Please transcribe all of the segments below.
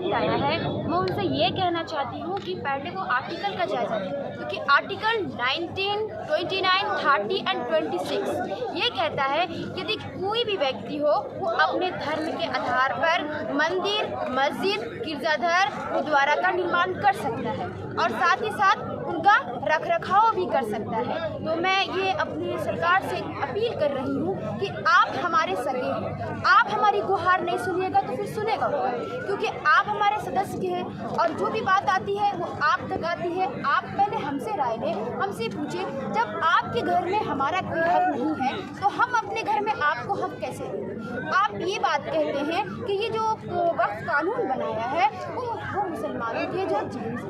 Statement आया है, मैं उनसे ये कहना चाहती हूँ कि पहले वो आर्टिकल का जायज़ा लें, क्योंकि आर्टिकल 19, 29, 30 एंड 26 ये कहता है कि यदि कोई भी व्यक्ति हो वो अपने धर्म के आधार पर मंदिर, मस्जिद, गिरजाघर, गुरुद्वारा का निर्माण कर सकता है और साथ ही साथ उनका रख रखाव भी कर सकता है। तो मैं ये अपनी सरकार से अपील कर रही हूँ कि आप हमारे सगे हैं, आप हमारी गुहार नहीं सुनिएगा तो फिर सुनेगा कौन, क्योंकि आप हमारे सदस्य हैं और जो भी बात आती है वो आप तक आती है। आप पहले हमसे राय लें, हमसे पूछें। जब आपके घर में हमारा कोई हक नहीं है तो हम अपने घर में आपको हक कैसे दें? आप ये बात कहते हैं कि ये जो वक्फ कानून बनाया है वो मुसलमानों के जो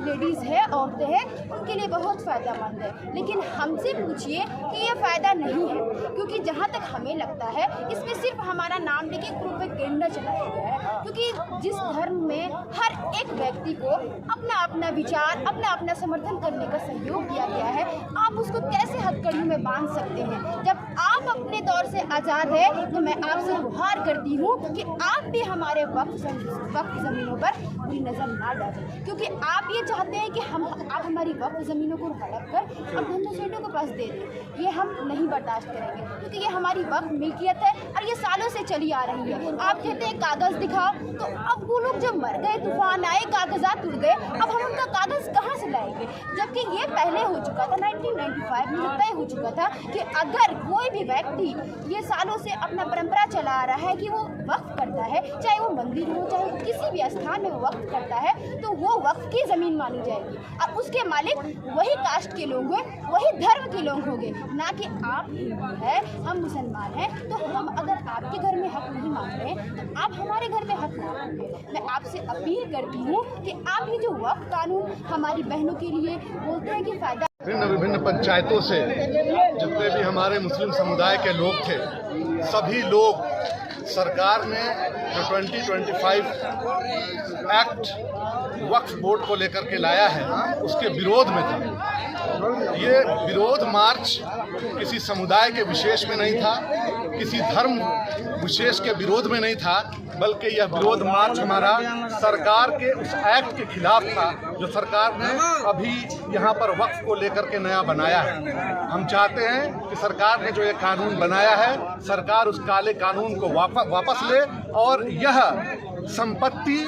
लेडीज़ है, औरतें हैं, उनके लिए बहुत फ़ायदेमंद है, लेकिन हमसे पूछिए कि ये फ़ायदा नहीं है, क्योंकि जहाँ तक हमें लगता है इसमें सिर्फ हमारा नाम लेके प्रोपेगेंडा चलाया गया है। क्योंकि जिस धर्म में हर एक व्यक्ति को अपना अपना विचार, अपना अपना समर्थन करने का सहयोग दिया गया है, आप उसको कैसे हथकड़ियों में बांध सकते हैं? जब आप अपने तौर से आज़ाद है तो मैं आपसे गुहार करती हूँ कि आप भी हमारे वक्फ ज़मीनों पर बुरी नज़र ना डालें, क्योंकि आप ये चाहते हैं कि आप हमारी वक्फ ज़मीनों को हड़प कर अब धंधों सेठों के पास दे दें। ये हम नहीं बर्दाश्त करेंगे, क्योंकि ये हमारी वक्फ मिल्कियत है और ये सालों से चली आ रही है। आप कहते हैं कागज़ दिखाओ, तो अब वो लोग जब मर गए, तूफान आए, कागजात उड़ गए, अब हम उनका कागज़ कहाँ से लाएंगे? जबकि ये पहले हो चुका था, 1995 में तय हो चुका था कि अगर कोई भी व्यक्ति ये सालों से अपना परंपरा चला आ रहा है कि वो वक्फ करता है, चाहे वो मंदिर हो, चाहे वो किसी भी स्थान में वक्फ करता है, तो वो वक्फ की ज़मीन मानी जाएगी और उसके मालिक वही कास्ट के लोग हैं, वही धर्म के लोग होंगे, ना कि आप हिंदू है, हम मुसलमान हैं। तो हम अगर आपके घर में हक नहीं मांग रहे तो आप हमारे घर में हक मांगेंगे। मैं आपसे अपील करती हूँ कि आप ये जो वक्फ कानून हमारी बहनों के लिए बोलते हैं कि फ़ायदा, विभिन्न पंचायतों से जितने भी हमारे मुस्लिम समुदाय के लोग थे, सभी लोग सरकार ने जो 2025 एक्ट वक्फ बोर्ड को लेकर के लाया है उसके विरोध में था। ये विरोध मार्च किसी समुदाय के विशेष में नहीं था, किसी धर्म विशेष के विरोध में नहीं था, बल्कि यह विरोध मार्च हमारा सरकार के उस एक्ट के खिलाफ था जो सरकार ने अभी यहाँ पर वक्फ को लेकर के नया बनाया है। हम चाहते हैं कि सरकार ने जो ये कानून बनाया है, सरकार उस काले कानून को वापस ले और यह संपत्ति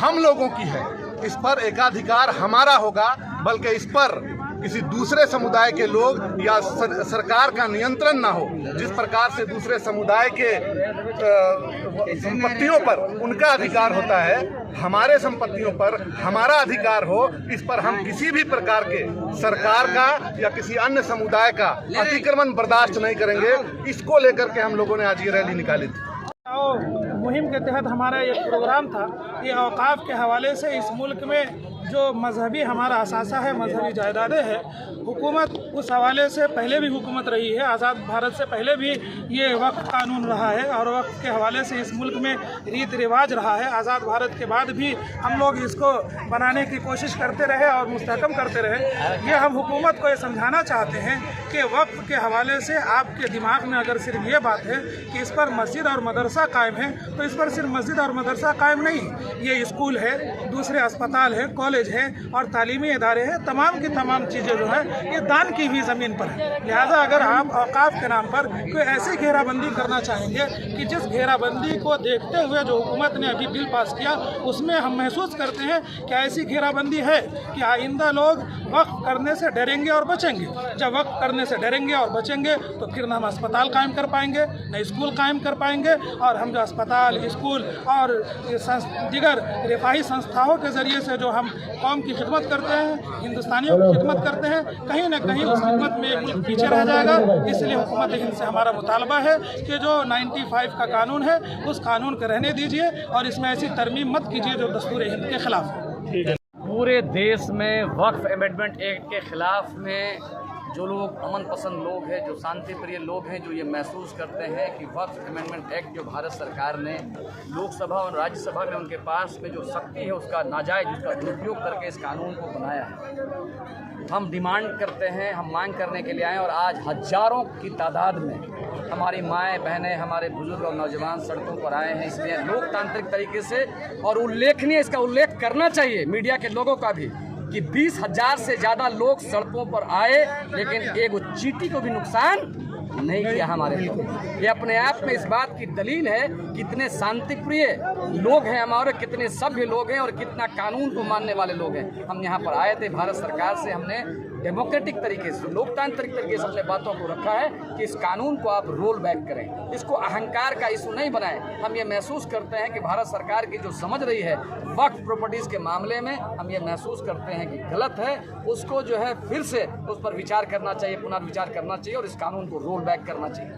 हम लोगों की है, इस पर एकाधिकार हमारा होगा, बल्कि इस पर किसी दूसरे समुदाय के लोग या सरकार का नियंत्रण ना हो। जिस प्रकार से दूसरे समुदाय के संपत्तियों पर उनका अधिकार होता है, हमारे संपत्तियों पर हमारा अधिकार हो, इस पर हम किसी भी प्रकार के सरकार का या किसी अन्य समुदाय का अतिक्रमण बर्दाश्त नहीं करेंगे। इसको लेकर के हम लोगों ने आज ये रैली निकाली थी। मुहिम के तहत हमारा ये प्रोग्राम था कि औकाफ के हवाले से इस मुल्क में जो मजहबी हमारा असासा है, मजहबी जायदादें हैं, हुकूमत उस हवाले से पहले भी हुकूमत रही है, आज़ाद भारत से पहले भी ये वक्फ कानून रहा है और वक्फ के हवाले से इस मुल्क में रीति रिवाज रहा है। आज़ाद भारत के बाद भी हम लोग इसको बनाने की कोशिश करते रहे और मुस्तहकम करते रहे। ये हम हुकूमत को ये समझाना चाहते हैं कि वक्फ के हवाले से आपके दिमाग में अगर सिर्फ ये बात है कि इस पर मस्जिद और मदरसा कायम है, तो इस पर सिर्फ मस्जिद और मदरसा कायम नहीं, ये स्कूल है, दूसरे अस्पताल है, कॉलेज है और तालीमी इदारे हैं, तमाम की तमाम चीज़ें जो है ये दान की हुई ज़मीन पर है। लिहाजा अगर आप औकाफ के नाम पर कोई ऐसी घेराबंदी करना चाहेंगे कि जिस घेराबंदी को देखते हुए जो हुकूमत ने अभी बिल पास किया उसमें हम महसूस करते हैं कि ऐसी घेराबंदी है कि आइंदा लोग वक्फ करने से डरेंगे और बचेंगे। जब वक्फ करने से डरेंगे और बचेंगे तो फिर न हम अस्पताल कायम कर पाएंगे, न स्कूल कायम कर पाएंगे, और हम जो अस्पताल, स्कूल और दीगर रिफाही संस्थाओं के ज़रिए से जो हम कौम की खिदमत करते हैं, हिंदुस्तानियों की खिदमत करते हैं, कहीं ना कहीं उस खिदमत में मुल्क पीछे रह जाएगा। इसलिए हुकूमत हिंद से हमारा मुतालबा है कि जो 95 का कानून है उस कानून को रहने दीजिए और इसमें ऐसी तरमीम मत कीजिए जो दस्तूर हिंद के खिलाफ है। पूरे देश में वक्फ अमेंडमेंट एक्ट के खिलाफ में जो लोग अमन पसंद लोग हैं, जो शांति प्रिय लोग हैं, जो ये महसूस करते हैं कि वक्फ अमेंडमेंट एक्ट जो भारत सरकार ने लोकसभा और राज्यसभा में उनके पास में जो शक्ति है उसका नाजायज़, उसका दुरुपयोग करके इस कानून को बनाया है। हम डिमांड करते हैं, हम मांग करने के लिए आए और आज हज़ारों की तादाद में हमारी माएँ बहनें, हमारे बुजुर्ग और नौजवान सड़कों पर आए हैं, इसलिए लोकतांत्रिक तरीके से और उल्लेखनीय, इसका उल्लेख करना चाहिए मीडिया के लोगों का भी कि 20,000 से ज़्यादा लोग सड़कों पर आए, लेकिन एक चींटी को भी नुकसान नहीं किया हमारे लोग। ये अपने आप में इस बात की दलील है कितने शांतिप्रिय लोग हैं हमारे, कितने सभ्य लोग हैं और कितना कानून को मानने वाले लोग हैं। हम यहाँ पर आए थे, भारत सरकार से हमने डेमोक्रेटिक तरीके से, लोकतांत्रिक तरीके से अपने बातों को रखा है कि इस कानून को आप रोल बैक करें, इसको अहंकार का इशू नहीं बनाएं। हम ये महसूस करते हैं कि भारत सरकार की जो समझ रही है वक्फ प्रॉपर्टीज़ के मामले में, हम ये महसूस करते हैं कि गलत है। उसको जो है फिर से उस पर विचार करना चाहिए, पुनर्विचार करना चाहिए और इस कानून को रोल बैक करना चाहिए।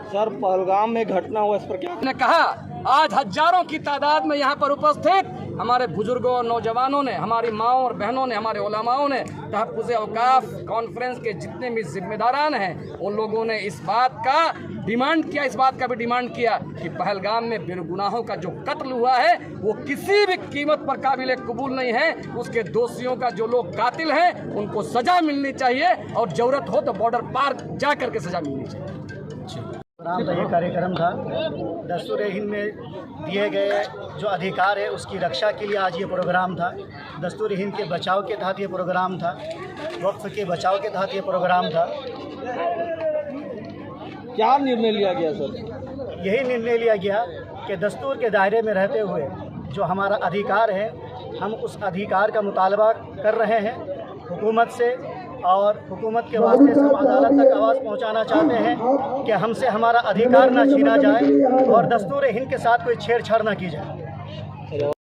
सर, पहलगाम में घटना हुआ, इस पर क्या ने कहा, आज हजारों की तादाद में यहाँ पर उपस्थित हमारे बुजुर्गों और नौजवानों ने, हमारी माओं और बहनों ने, हमारे उलमाओं ने, तहफ़्फ़ुज़ औक़ाफ़ कॉन्फ्रेंस के जितने भी जिम्मेदारान हैं, उन लोगों ने इस बात का डिमांड किया, इस बात का भी डिमांड किया कि पहलगाम में बेगुनाहों का जो कत्ल हुआ है वो किसी भी कीमत पर काबिल कबूल नहीं है। उसके दोषियों का जो लोग कातिल हैं उनको सज़ा मिलनी चाहिए और ज़रूरत हो तो बॉर्डर पार जा करके सज़ा मिलनी चाहिए। ये कार्यक्रम था दस्तूर-ए-हिंद में दिए गए जो अधिकार है उसकी रक्षा के लिए आज ये प्रोग्राम था। दस्तूर-ए-हिंद के बचाव के तहत ये प्रोग्राम था, वक्फ के बचाव के तहत ये प्रोग्राम था। क्या निर्णय लिया गया सर? यही निर्णय लिया गया कि दस्तूर के दायरे में रहते हुए जो हमारा अधिकार है, हम उस अधिकार का मुतालबा कर रहे हैं हुकूमत से, और हुकूमत के वास्ते से हम अदालत तक आवाज़ पहुंचाना चाहते हैं कि हमसे हमारा अधिकार ना छीना जाए और दस्तूर-ए-हिंद के साथ कोई छेड़छाड़ ना की जाए।